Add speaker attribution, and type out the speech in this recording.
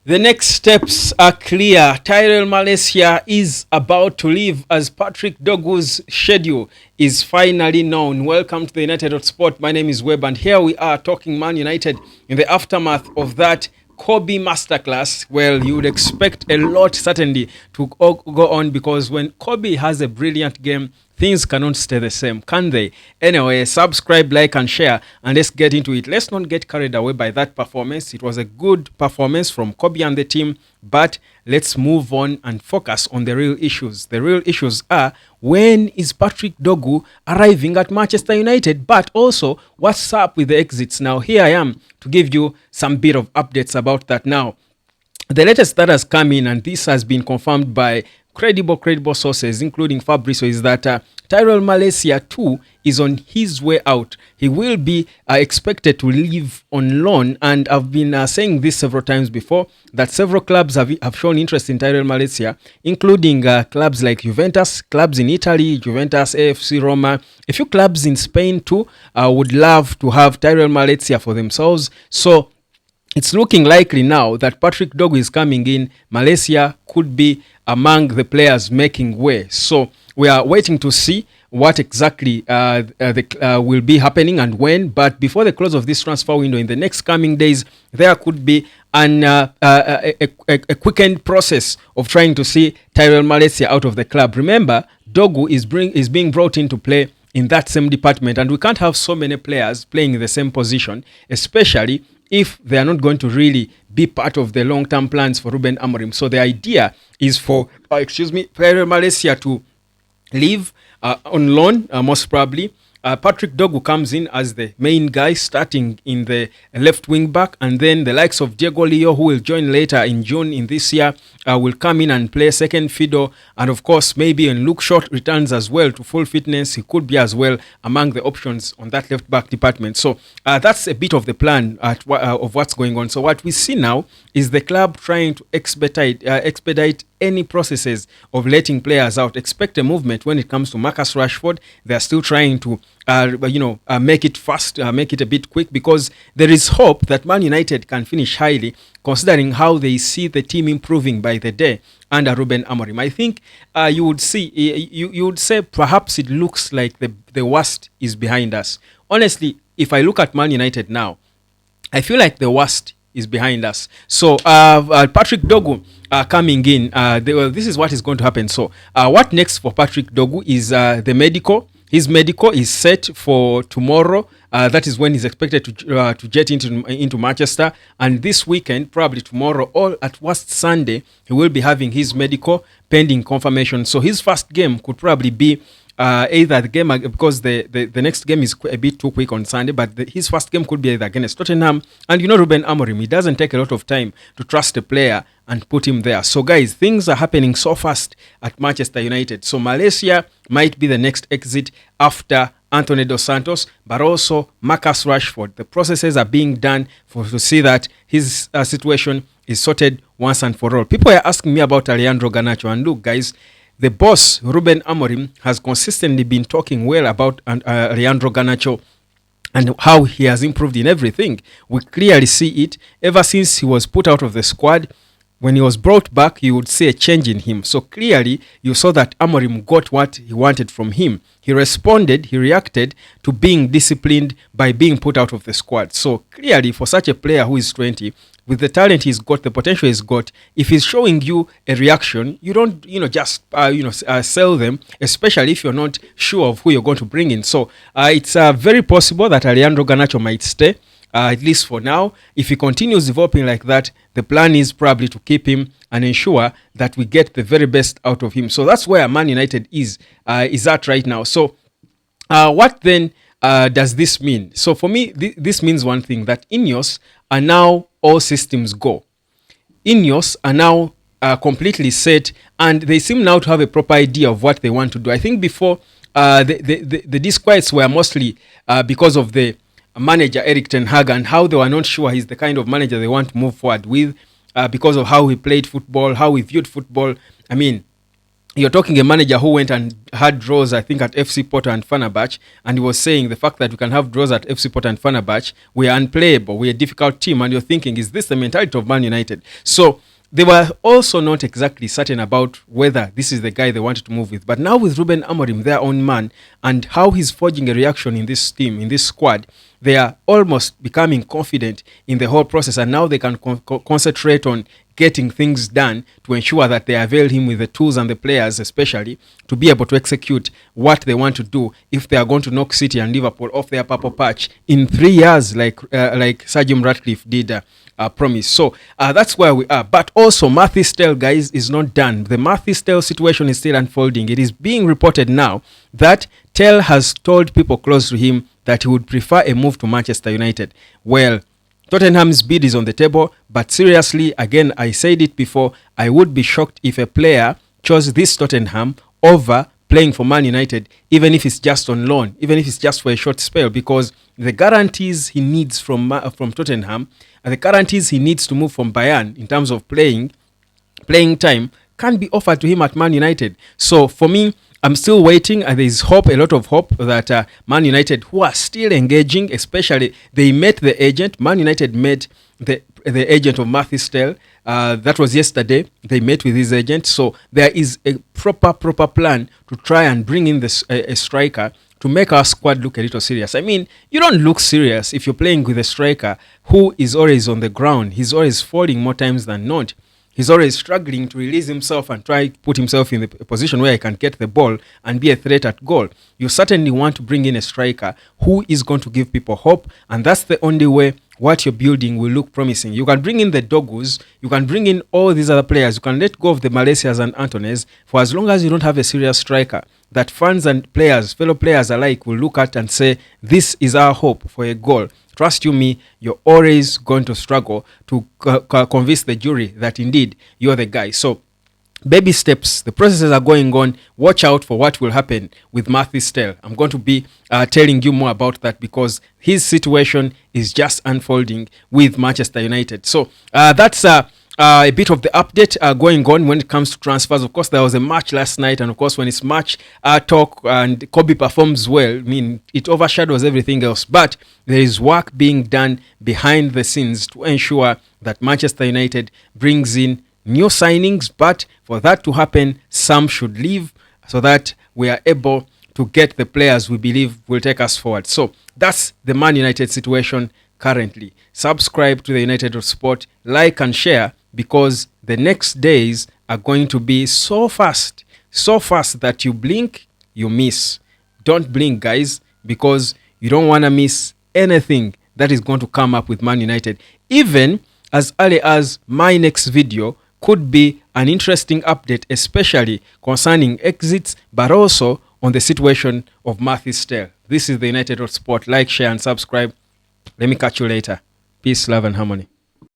Speaker 1: The next steps are clear. Tyrell Malacia is about to leave as Patrick Dorgu's schedule is finally known. Welcome to the United Sport. My name is Webb, and here we are talking Man United in the aftermath of that Kobe masterclass. Well, you would expect a lot certainly to go on, because when Kobe has a brilliant game, things cannot stay the same, can they? Anyway, subscribe, like, and share, and let's get into it. Let's not get carried away by that performance. It was a good performance from Kobe and the team, but let's move on and focus on the real issues. The real issues are, when is Patrick Dorgu arriving at Manchester United? But also, what's up with the exits? Now, here I am to give you some bit of updates about that now. The latest that has come in, and this has been confirmed by credible sources, including Fabrizio, is that Tyrell Malacia too is on his way out. He will be expected to leave on loan, and I've been saying this several times before, that several clubs have shown interest in Tyrell Malacia, including clubs like Juventus, clubs in Italy, Juventus, AFC Roma, a few clubs in Spain too would love to have Tyrell Malacia for themselves. So it's looking likely now that Patrick Dorgu is coming in. Malacia could be among the players making way. So we are waiting to see what exactly will be happening and when. But before the close of this transfer window, in the next coming days, there could be a quickened process of trying to see Tyrell Malacia out of the club. Remember, Dorgu is being brought into play in that same department, and we can't have so many players playing in the same position, especially if they are not going to really be part of the long-term plans for Ruben Amorim. So the idea is for, Tyrell Malacia to leave on loan, most probably. Patrick Dorgu comes in as the main guy, starting in the left wing back, and then the likes of Diego Leo, who will join later in June in this year, will come in and play second fiddle. And of course, maybe when Luke Shaw returns as well to full fitness, he could be as well among the options on that left back department. So that's a bit of the plan of what's going on. So what we see now is the club trying to expedite any processes of letting players out. Expect a movement when it comes to Marcus Rashford. They are still trying to make it fast, make it a bit quick, because there is hope that Man United can finish highly, considering how they see the team improving by the day under Ruben Amorim. I think you would say perhaps it looks like the worst is behind us. Honestly, if I look at Man United now, I feel like the worst is behind us. So Patrick Dorgu coming in, this is what is going to happen. So what next for Patrick Dorgu is the medical. His medical is set for tomorrow. That is when he's expected to jet into Manchester. And this weekend, probably tomorrow or at worst Sunday, he will be having his medical pending confirmation. So his first game could probably be either the game, because the next game is a bit too quick on Sunday, but his first game could be either against Tottenham. And you know Ruben Amorim, he doesn't take a lot of time to trust a player and put him there. So guys, things are happening so fast at Manchester United. So Malacia might be the next exit after Anthony Dos Santos, but also Marcus Rashford. The processes are being done to see that his situation is sorted once and for all. People are asking me about Alejandro Garnacho, and look guys, the boss, Ruben Amorim, has consistently been talking well about Alejandro Garnacho and how he has improved in everything. We clearly see it ever since he was put out of the squad. When he was brought back, you would see a change in him. So clearly, you saw that Amorim got what he wanted from him. He responded, he reacted to being disciplined by being put out of the squad. So clearly, for such a player who is 20, with the talent he's got, the potential he's got, if he's showing you a reaction, you don't, just sell them, especially if you're not sure of who you're going to bring in. So it's very possible that Alejandro Garnacho might stay. At least for now. If he continues developing like that, the plan is probably to keep him and ensure that we get the very best out of him. So that's where Man United is at right now. So what then does this mean? So for me, this means one thing, that Ineos are now all systems go. Ineos are now completely set, and they seem now to have a proper idea of what they want to do. I think before the disquiets were mostly because of the manager Erik ten Hag and how they were not sure he's the kind of manager they want to move forward with, because of how he played football, how he viewed football. I mean, you're talking a manager who went and had draws, I think, at FC Porto and Fenerbahce, and he was saying the fact that we can have draws at FC Porto and Fenerbahce, we are unplayable, we're a difficult team, and you're thinking, is this the mentality of Man United? So they were also not exactly certain about whether this is the guy they wanted to move with. But now with Ruben Amorim, their own man, and how he's forging a reaction in this team, in this squad, they are almost becoming confident in the whole process, and now they can concentrate on getting things done to ensure that they avail him with the tools and the players especially to be able to execute what they want to do if they are going to knock City and Liverpool off their purple patch in 3 years like Sir Jim Ratcliffe did promise. So that's where we are. But also Matthew Stell, guys, is not done. The Matthew Stell situation is still unfolding. It is being reported now that Tell has told people close to him that he would prefer a move to Manchester United. Well, Tottenham's bid is on the table, but seriously, again, I said it before, I would be shocked if a player chose this Tottenham over playing for Man United, even if it's just on loan, even if it's just for a short spell, because the guarantees he needs from Tottenham and the guarantees he needs to move from Bayern in terms of playing time can be offered to him at Man United. So for me, I'm still waiting, and there's hope, a lot of hope, that Man United, who are still engaging, especially they met the agent. Man United met the agent of Matthew Stell. That was yesterday. They met with his agent. So there is a proper plan to try and bring in a striker to make our squad look a little serious. I mean, you don't look serious if you're playing with a striker who is always on the ground. He's always falling more times than not. He's always struggling to release himself and try to put himself in a position where he can get the ball and be a threat at goal. You certainly want to bring in a striker who is going to give people hope, and that's the only way what you're building will look promising. You can bring in the Dorgus, you can bring in all these other players, you can let go of the Malacias and Antones for as long as you don't have a serious striker that fans and players, fellow players alike, will look at and say, this is our hope for a goal. Trust you me, you're always going to struggle to convince the jury that indeed you're the guy. So baby steps, the processes are going on. Watch out for what will happen with Matthew Stell. I'm going to be telling you more about that because his situation is just unfolding with Manchester United. So that's a bit of the update going on when it comes to transfers. Of course, there was a match last night, and of course, when it's match talk and Kobe performs well, I mean, it overshadows everything else. But there is work being done behind the scenes to ensure that Manchester United brings in new signings. But for that to happen, some should leave so that we are able to get the players we believe will take us forward. So that's the Man United situation currently. Subscribe to the United of Sport, like and share, because the next days are going to be so fast that you blink, you miss. Don't blink, guys, because you don't want to miss anything that is going to come up with Man United. Even as early as my next video could be an interesting update, especially concerning exits, but also on the situation of Matthew Stell. This is the United of Sport. Like, share, and subscribe. Let me catch you later. Peace, love, and harmony.